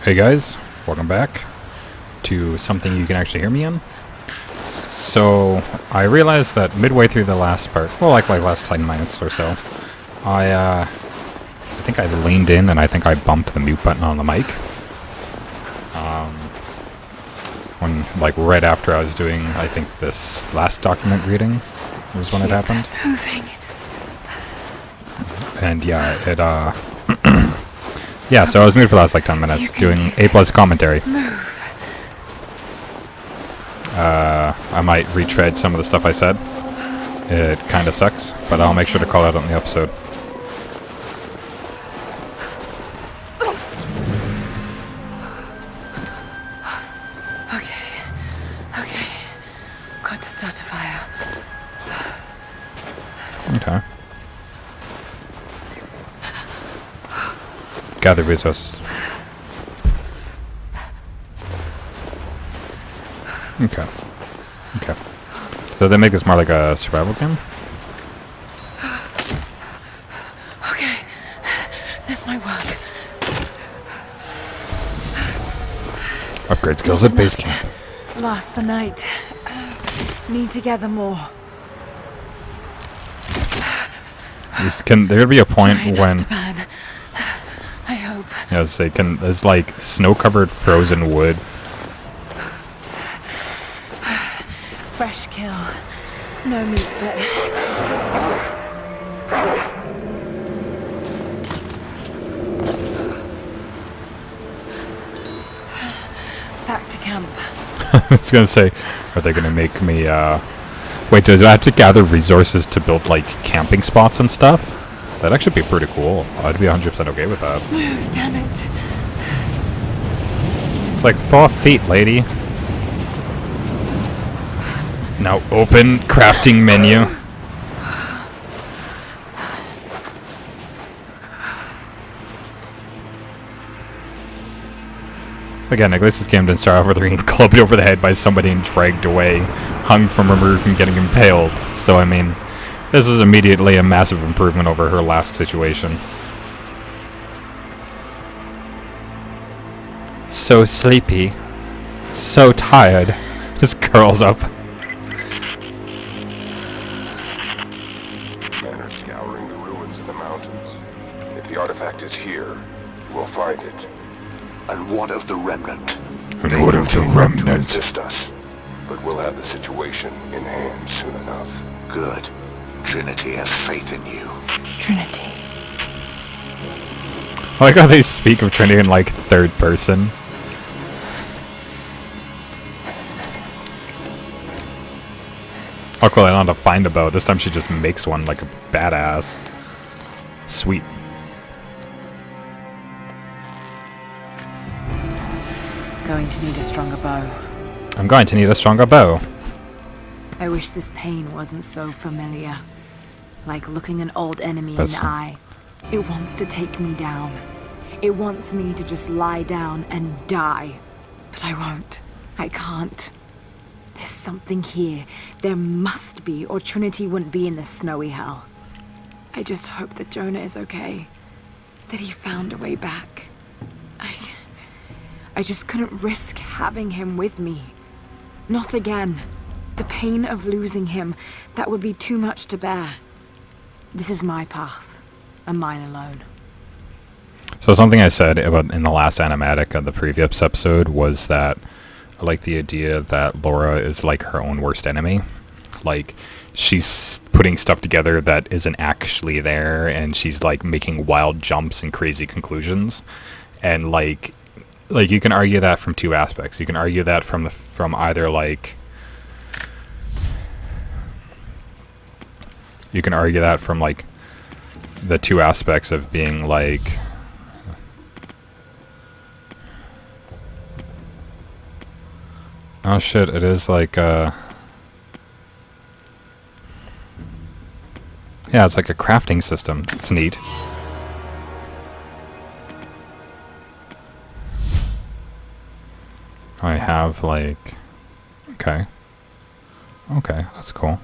Hey guys, welcome back to something you can actually hear me in. So I realized that midway through the last part, well, like last 10 minutes or so, I think I leaned in and I think I bumped the mute button on the mic. When right after I was doing, I think this last document reading was when it happened. Moving. And yeah, it yeah, so I was muted for the last 10 minutes doing A+ commentary. I might retread some of the stuff I said. It kind of sucks, but I'll make sure to call it out in the episode. Okay. Got to start a fire. Okay. Gather resources. Okay. So they make this more like a survival game? Okay. This might work. Upgrade skills at base camp. Last the night. Need to gather more. Can there be a point Try not when... to burn. I hope. Yeah, say, there's like snow-covered frozen wood. Fresh kill. No meat, but... Back to camp. I was gonna say, are they gonna make me, wait, do I have to gather resources to build, like, camping spots and stuff? That'd actually be pretty cool. I'd be 100% okay with that. Move, damn it. It's like 4 feet, lady. Now open crafting menu. Again, at least this game didn't start off with her getting clubbed over the head by somebody and dragged away, hung from a roof and getting impaled. So, I mean, this is immediately a massive improvement over her last situation. So sleepy. So tired. Just curls up. Men are scouring the ruins in the mountains. If the artifact is here, we'll find it. And what of the remnant? And what of the remnant? Resist us, but we'll have the situation in hand soon enough. Good. Trinity has faith in you. Trinity. I like how they speak of Trinity in, like, third person. Oh, cool, I don't have to find a bow. This time she just makes one like a badass. Sweet. Going to need a stronger bow. I'm going to need a stronger bow. I wish this pain wasn't so familiar. Like looking an old enemy in the eye. It wants to take me down. It wants me to just lie down and die. But I won't. I can't. There's something here. There must be, or Trinity wouldn't be in this snowy hell. I just hope that Jonah is okay. That he found a way back. I just couldn't risk having him with me. Not again. The pain of losing him, that would be too much to bear. This is my path, and mine alone. So something I said about in the last animatic of the previous episode was that I like the idea that Laura is like her own worst enemy. Like, she's putting stuff together that isn't actually there, and she's like making wild jumps and crazy conclusions. And like you can argue that from two aspects. You can argue that from either like you can argue that from like the two aspects of being like oh shit, it is like yeah, it's like a crafting system. It's neat. I have like okay, that's cool.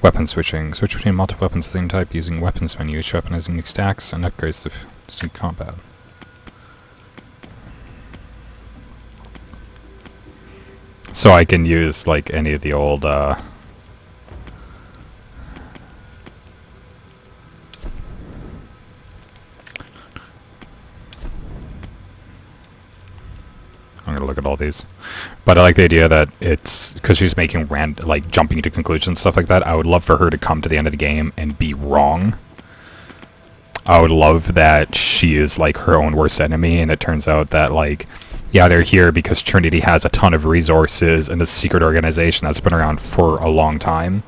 Weapon switching. Switch between multiple weapons of the same type using weapons menu. Each weapon has unique stacks and upgrades to distinct combat. So I can use like any of the old I'm gonna look at all these, but I like the idea that it's because she's making like jumping to conclusions and stuff like that. I would love for her to come to the end of the game and be wrong. I would love that she is like her own worst enemy, and it turns out that like, yeah, they're here because Trinity has a ton of resources and a secret organization that's been around for a long time.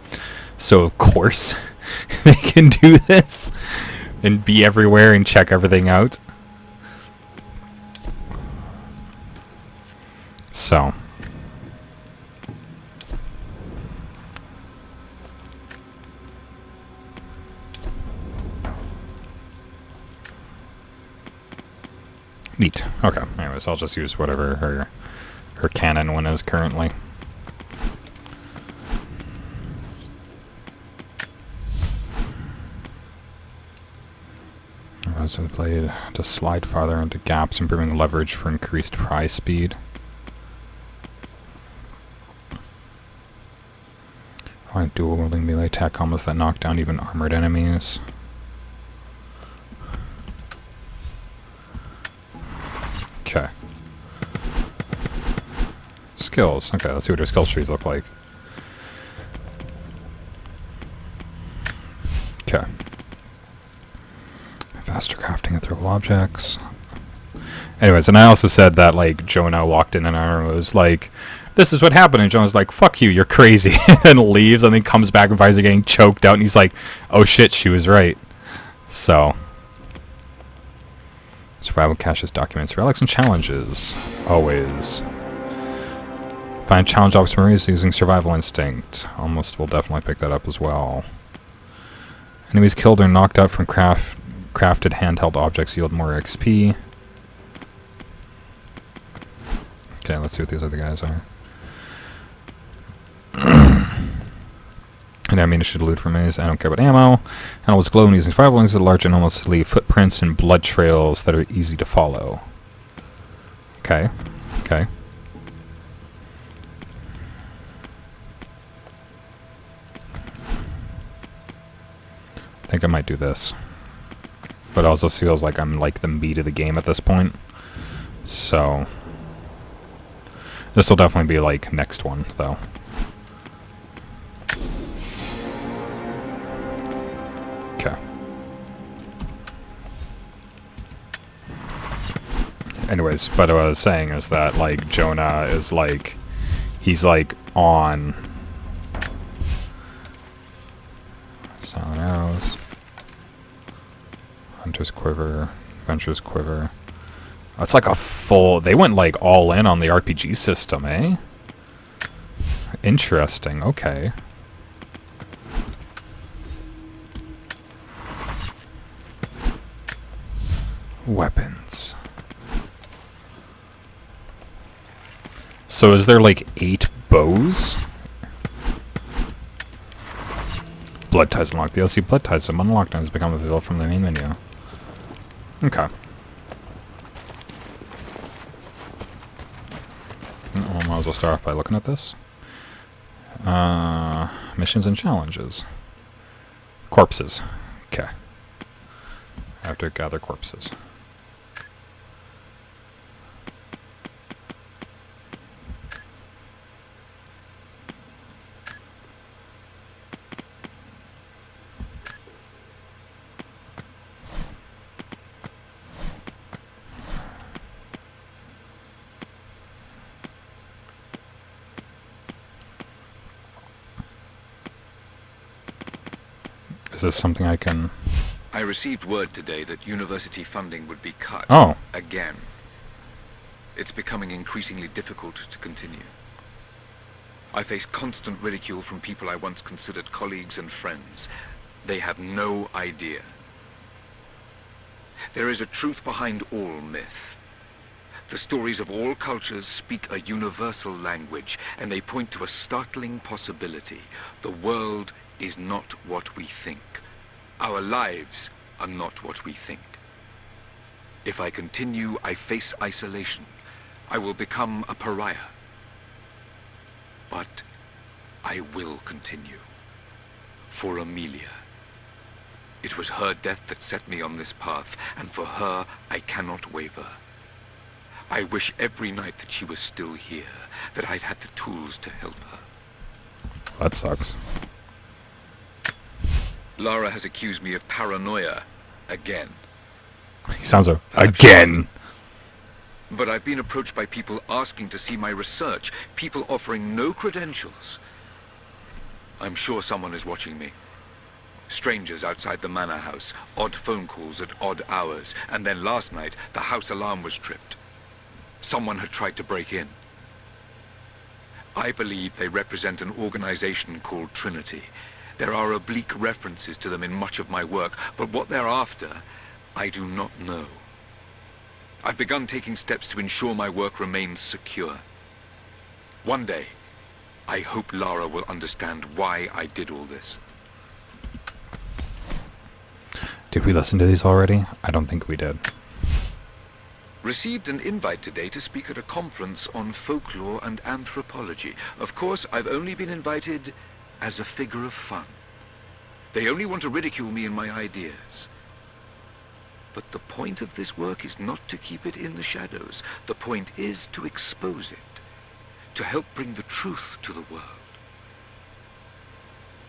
So of course they can do this and be everywhere and check everything out. So neat. Okay. Anyways, I'll just use whatever her canon one is currently. So blade to slide farther into gaps, improving leverage for increased pry speed. Dual wielding melee attack combos that knock down even armored enemies. Okay. Skills. Okay, let's see what her skill trees look like. Okay. Faster crafting of throwable objects. Anyways, and I also said that like Jonah walked in and I was like, this is what happened, and Jonah's like, fuck you, you're crazy, and leaves, and then comes back and finds her getting choked out, and he's like, oh shit, she was right. So survival caches, documents, relics, and challenges. Always. Find challenge opportunities using survival instinct. Almost will definitely pick that up as well. Enemies killed or knocked out from crafted handheld objects yield more XP. Okay, let's see what these other guys are. And ammunition to loot from enemies. I don't care about ammo. Animals glow when using survival instincts. Large animals leave footprints and blood trails that are easy to follow. Okay. Okay. I think I might do this. But it also feels like I'm like the meat of the game at this point. So this will definitely be like next one though. Okay. Anyways, but what I was saying is that like Jonah is like, he's like on silent arrows, hunter's quiver, adventurer's quiver. It's like a full, they went like all in on the RPG system, eh? Interesting, okay. Weapons. So is there like 8 bows? Blood ties unlocked. The DLC blood ties have unlocked and has become available from the main menu. Okay. Well, might as well start off by looking at this. Missions and challenges. Corpses. Okay. I have to gather corpses. Is this something I can... I received word today that university funding would be cut. Oh. Again. It's becoming increasingly difficult to continue. I face constant ridicule from people I once considered colleagues and friends. They have no idea. There is a truth behind all myth. The stories of all cultures speak a universal language, and they point to a startling possibility. The world is not what we think. Our lives are not what we think. If I continue, I face isolation. I will become a pariah. But I will continue. For Amelia. It was her death that set me on this path, and for her, I cannot waver. I wish every night that she was still here, that I'd had the tools to help her. That sucks. Lara has accused me of paranoia again. He sounds again. But I've been approached by people asking to see my research, people offering no credentials. I'm sure someone is watching me. Strangers outside the manor house, odd phone calls at odd hours, and then last night, the house alarm was tripped. Someone had tried to break in. I believe they represent an organization called Trinity. There are oblique references to them in much of my work, but what they're after, I do not know. I've begun taking steps to ensure my work remains secure. One day, I hope Lara will understand why I did all this. Did we listen to these already? I don't think we did. Received an invite today to speak at a conference on folklore and anthropology. Of course, I've only been invited as a figure of fun. They only want to ridicule me and my ideas. But the point of this work is not to keep it in the shadows. The point is to expose it, to help bring the truth to the world.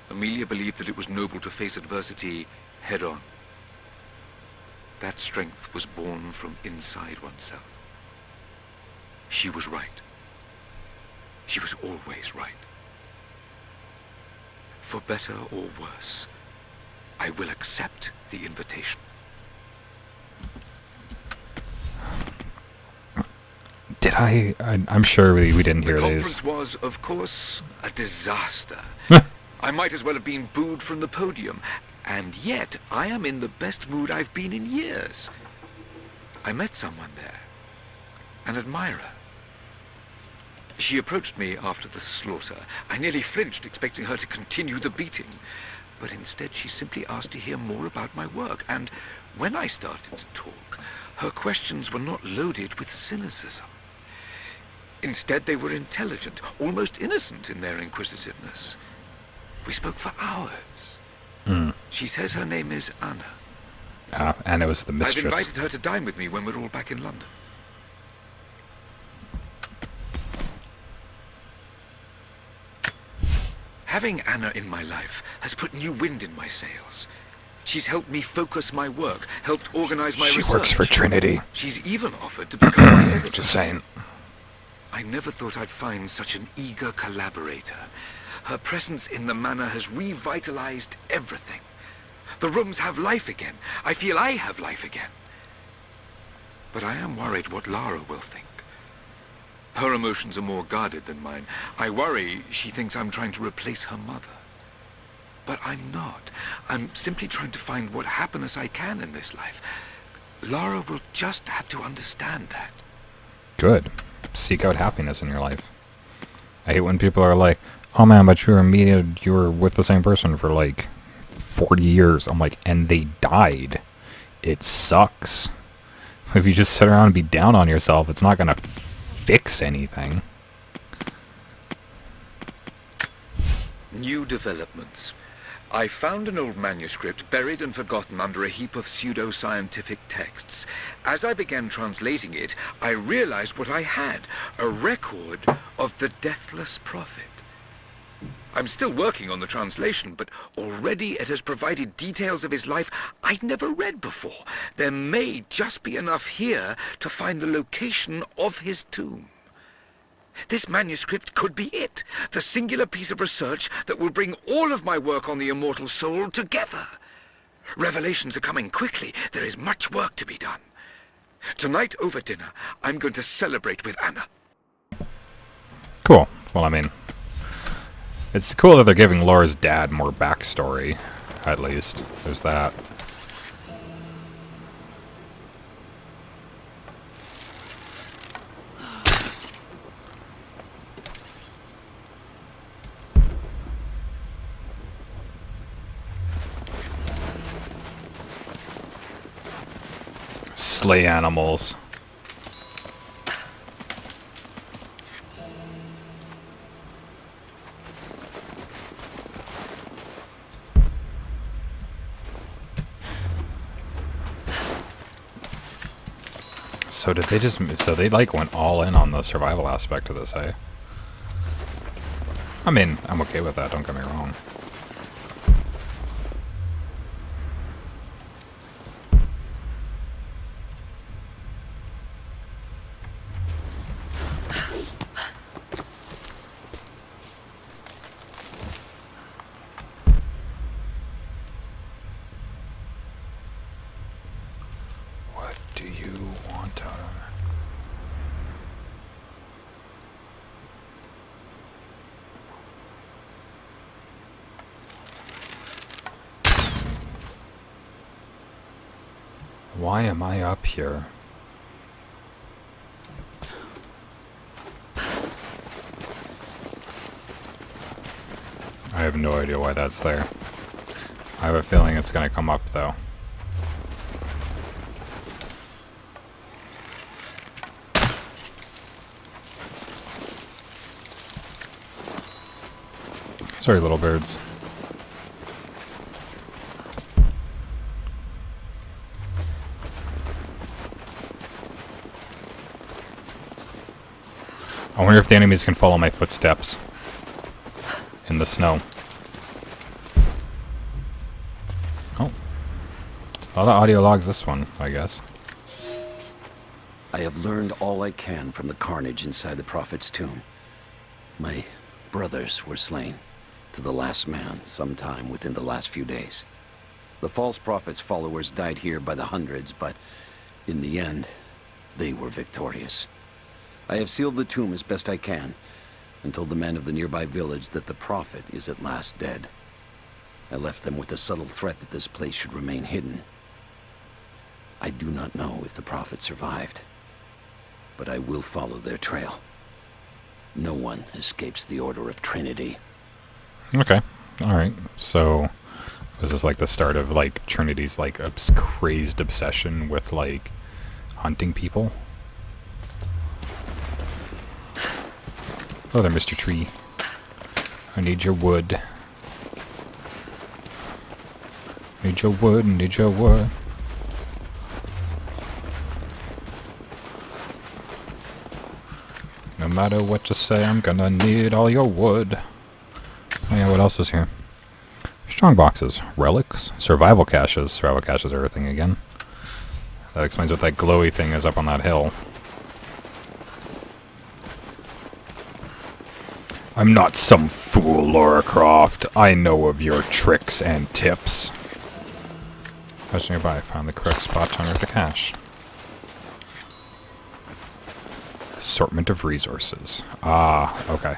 Amelia believed that it was noble to face adversity head-on. That strength was born from inside oneself. She was right. She was always right. For better or worse, I will accept the invitation. Did I'm sure we didn't hear these. The these. conference was, of course, a disaster. I might as well have been booed from the podium. And yet, I am in the best mood I've been in years. I met someone there. An admirer. She approached me after the slaughter. I nearly flinched, expecting her to continue the beating. But instead, she simply asked to hear more about my work. And when I started to talk, her questions were not loaded with cynicism. Instead, they were intelligent, almost innocent in their inquisitiveness. We spoke for hours. She says her name is Anna. Anna was the mistress. I've invited her to dine with me when we're all back in London. Having Anna in my life has put new wind in my sails. She's helped me focus my work, helped organize my research. She works for Trinity. She's even offered to become my editor. Just saying. I never thought I'd find such an eager collaborator. Her presence in the manor has revitalized everything. The rooms have life again. I feel I have life again. But I am worried what Lara will think. Her emotions are more guarded than mine. I worry she thinks I'm trying to replace her mother. But I'm not. I'm simply trying to find what happiness I can in this life. Lara will just have to understand that. Good. Seek out happiness in your life. I hate when people are like, oh man, but you were with the same person for like 40 years. I'm like, and they died. It sucks. If you just sit around and be down on yourself, it's not gonna fix anything. New developments. I found an old manuscript buried and forgotten under a heap of pseudo-scientific texts. As I began translating it, I realized what I had, a record of the Deathless Prophet. I'm still working on the translation, but already it has provided details of his life I'd never read before. There may just be enough here to find the location of his tomb. This manuscript could be it, the singular piece of research that will bring all of my work on the immortal soul together. Revelations are coming quickly. There is much work to be done. Tonight over dinner, I'm going to celebrate with Anna. Cool. Well, I mean, it's cool that they're giving Laura's dad more backstory, at least. There's that. slay animals. So did they just... So they, like, went all in on the survival aspect of this, eh? I mean, I'm okay with that, don't get me wrong. What do you want out of me? Why am I up here? I have no idea why that's there. I have a feeling it's gonna come up though. Sorry, little birds. I wonder if the enemies can follow my footsteps in the snow. Oh. Well, the audio logs this one, I guess. I have learned all I can from the carnage inside the Prophet's tomb. My brothers were slain, to the last man, sometime within the last few days. The false Prophet's followers died here by the hundreds, but in the end, they were victorious. I have sealed the tomb as best I can, and told the men of the nearby village that the Prophet is at last dead. I left them with the subtle threat that this place should remain hidden. I do not know if the Prophet survived, but I will follow their trail. No one escapes the Order of Trinity. Okay. Alright. So, was this like the start of, like, Trinity's, like, crazed obsession with, like, hunting people? Oh there, Mr. Tree. I need your wood. Need your wood, need your wood. No matter what you say, I'm gonna need all your wood. Oh yeah, what else is here? Strong boxes, relics, survival caches. Survival caches are a thing again. That explains what that glowy thing is up on that hill. I'm not some fool, Lara Croft. I know of your tricks and tips. Cache nearby. Found the correct spot to unearth the cache. Assortment of resources. Ah, okay.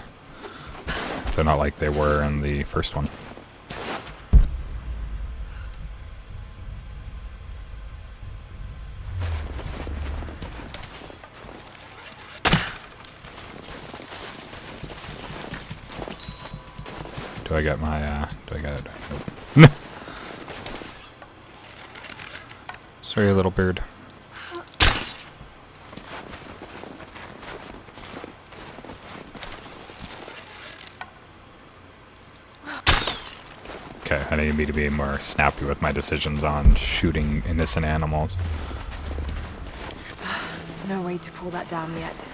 They're not like they were in the first one. Do I get my, do I get it? Nope. Sorry, little bird. Okay, I need me to be more snappy with my decisions on shooting innocent animals. No way to pull that down yet.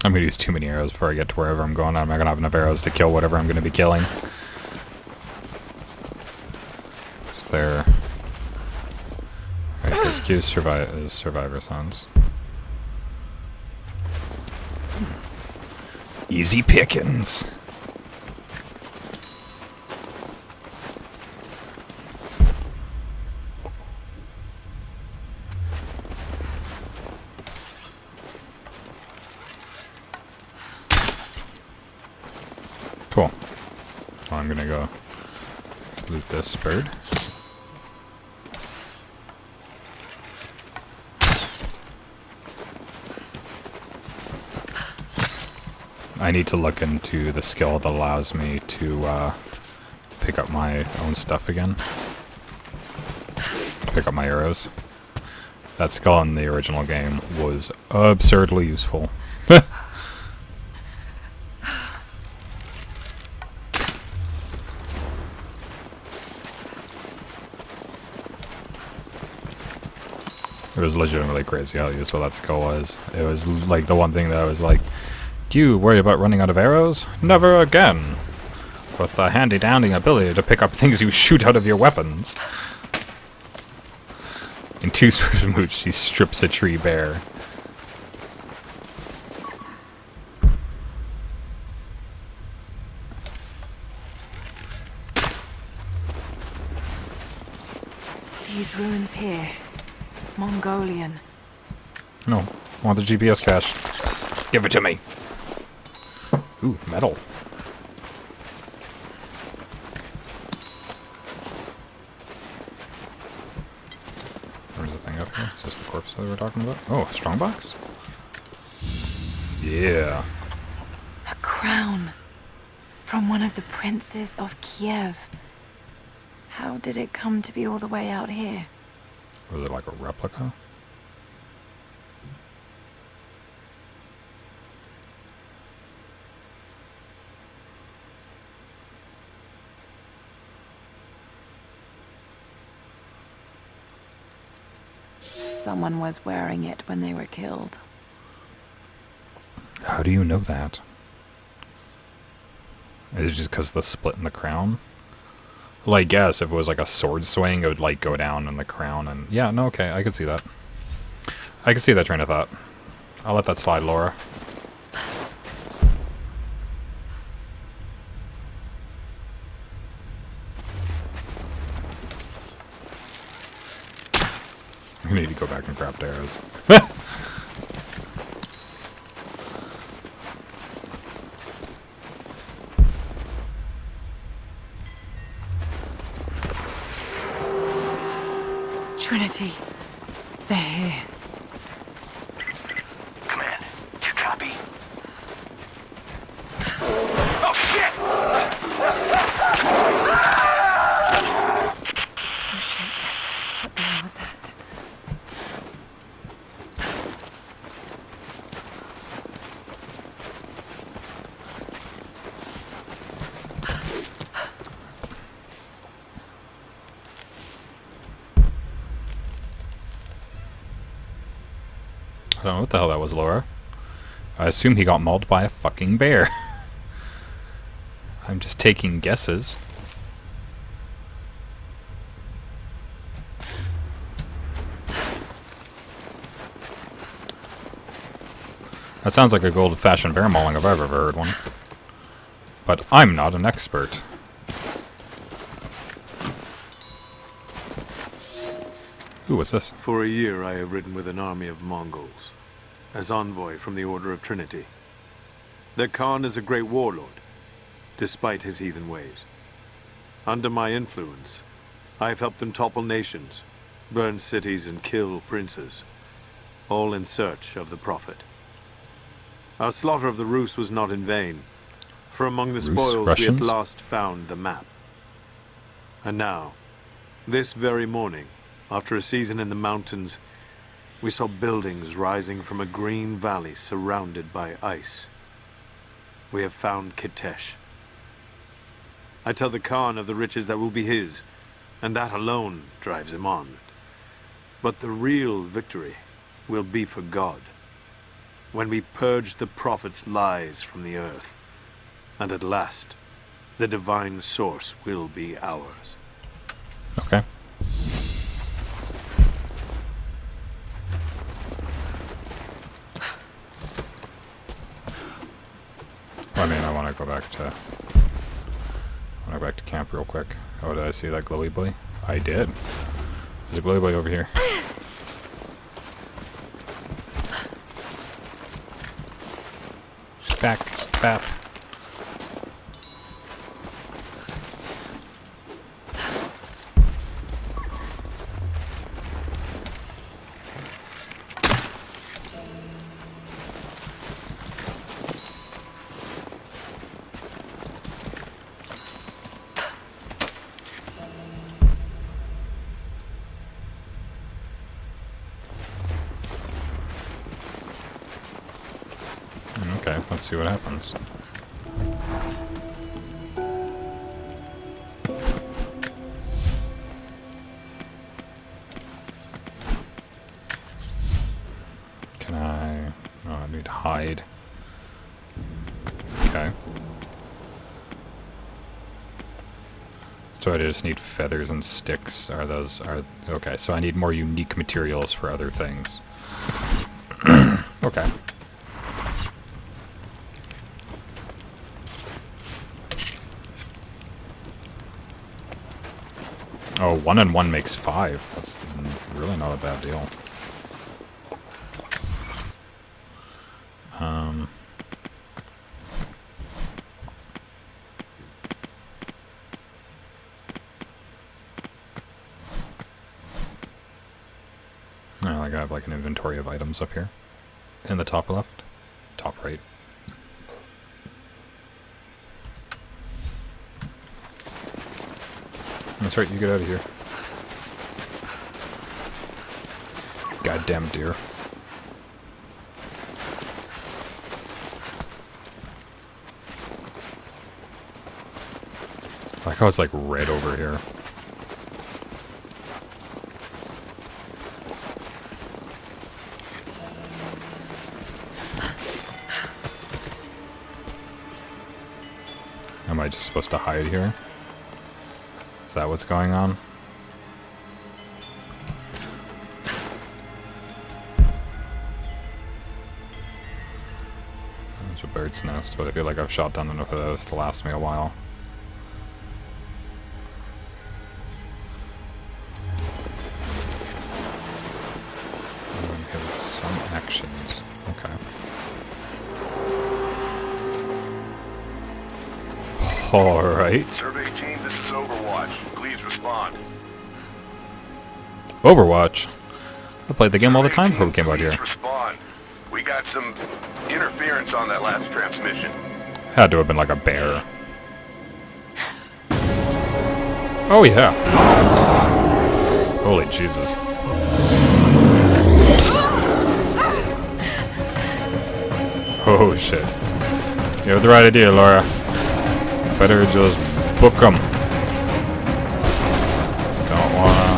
I'm gonna use too many arrows before I get to wherever I'm going. I'm not gonna have enough arrows to kill whatever I'm gonna be killing. Is there... Alright, there's Q's survivor sons. Easy pickings. Cool. Well, I'm gonna go loot this bird. I need to look into the skill that allows me to pick up my own stuff again. Pick up my arrows. That skill in the original game was absurdly useful. It was legitimately crazy how useful that skill was. It was like the one thing that I was like, do you worry about running out of arrows? Never again. With the handy-dandy ability to pick up things you shoot out of your weapons. In two swift moves, she strips a tree bare. These ruins here. Mongolian. No, I want the GPS cache. Give it to me. Ooh, metal. Where's the thing up here? Is this the corpse that we were talking about? Oh, strongbox? Yeah. A crown. From one of the princes of Kiev. How did it come to be all the way out here? Was it like a replica? Someone was wearing it when they were killed. How do you know that? Is it just because of the split in the crown? Like, yes, if it was like a sword swing, it would like go down in the crown and... Yeah, no, okay, I could see that. I can see that train of thought. I'll let that slide, Laura. I need to go back and craft arrows. Trinity. They're here. Command, do you copy? Oh, shit! Oh shit. What the hell was that? I don't know what the hell that was, Laura. I assume he got mauled by a fucking bear. I'm just taking guesses. That sounds like a good old-fashioned bear mauling if I've ever heard one. But I'm not an expert. Ooh, what's this? For a year I have ridden with an army of Mongols, as envoy from the Order of Trinity. Their Khan is a great warlord, despite his heathen ways. Under my influence, I have helped them topple nations, burn cities and kill princes, all in search of the Prophet. Our slaughter of the Rus was not in vain, for among the spoils we at last found the map. And now, this very morning, after a season in the mountains, we saw buildings rising from a green valley surrounded by ice. We have found Kitesh. I tell the Khan of the riches that will be his, and that alone drives him on. But the real victory will be for God, when we purge the Prophet's lies from the earth, and at last, the divine source will be ours. Okay. I mean, I want to go back to camp real quick. Oh, did I see that glowy boy? I did. There's a glowy boy over here. Back, bap. Okay, let's see what happens. Can I... Oh, I need to hide. Okay. So I just need feathers and sticks. Are those... are okay, so I need more unique materials for other things. Okay. Oh, 1 and 1 makes 5. That's really not a bad deal. I have like an inventory of items up here. In the top left. Top right. That's right, you get out of here. Goddamn deer. I like how it's like red over here. Am I just supposed to hide here? Is that what's going on? There's a bird's nest, but I feel like I've shot down enough of those to last me a while. Okay, some actions. Okay. Alright. Survey team, this is Overwatch. Please respond. Overwatch? I played the game all the time before we came out here. Please respond. We got some interference on that last transmission. Had to have been like a bear. Oh yeah. Holy Jesus. Oh shit. You have the right idea, Laura. Better just book them. Don't wanna...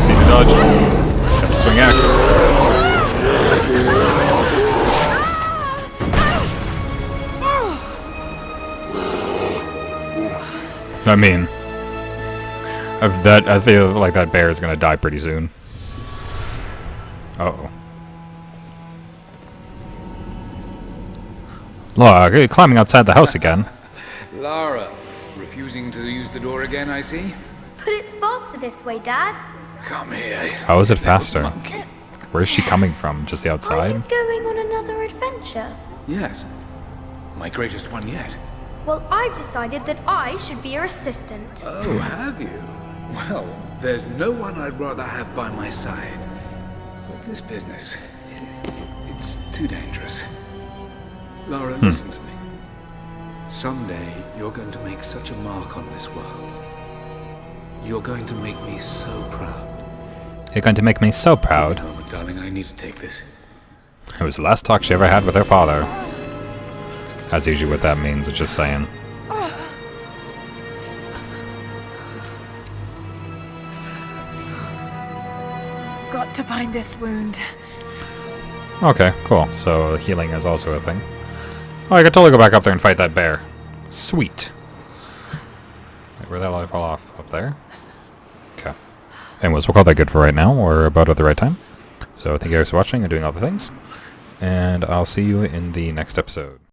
See the dodge. Got to swing axe. I mean, I feel like that bear is gonna die pretty soon. Uh-oh. Laura, climbing outside the house again. Lara, refusing to use the door again, I see? But it's faster this way, Dad. Come here. How is it faster? Where's she coming from? Just the Are outside? you going on another adventure? Yes. My greatest one yet. Well, I've decided that I should be your assistant. Oh, have you? Well, there's no one I'd rather have by my side. But this business, it's too dangerous. Lara, listen to me. Someday, you're going to make such a mark on this world. You're going to make me so proud. You're going to make me so proud. Wait a moment, darling, I need to take this. It was the last talk she ever had with her father. That's usually what that means, it's just saying. Got to bind this wound. Okay, cool. So healing is also a thing. Oh, I could totally go back up there and fight that bear. Sweet. Wait, where the hell did I fall off? Up there? Okay. Anyways, we'll call that good for right now. We're about at the right time. So thank you guys for watching and doing all the things. And I'll see you in the next episode.